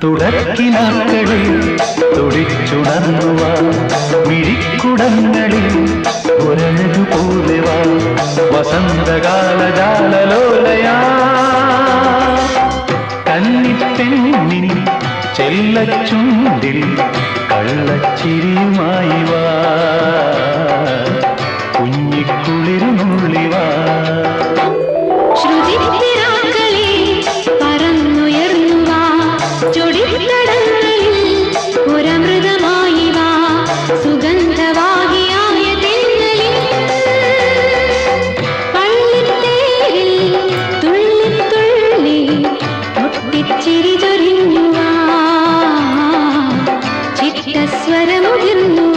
തുടക്കിനാക്കളിൽ തുടിച്ചുണർന്നുവ മിഴിക്കുടങ്ങളിൽ ഉരഞ്ഞതുപോലെ വാ വസന്തകാല ജാലലോലയാ കന്നിപ്പെണ്ണിൻ ചെല്ലച്ചുണ്ടിൽ കള്ളച്ചിരിയുമായി വാ കുഞ്ഞിക്കുളിരുന്നുള്ളിവാ ചിരിചൊരിഞ്ഞുവാ ചിട്ടസ്വരമുതിർന്നു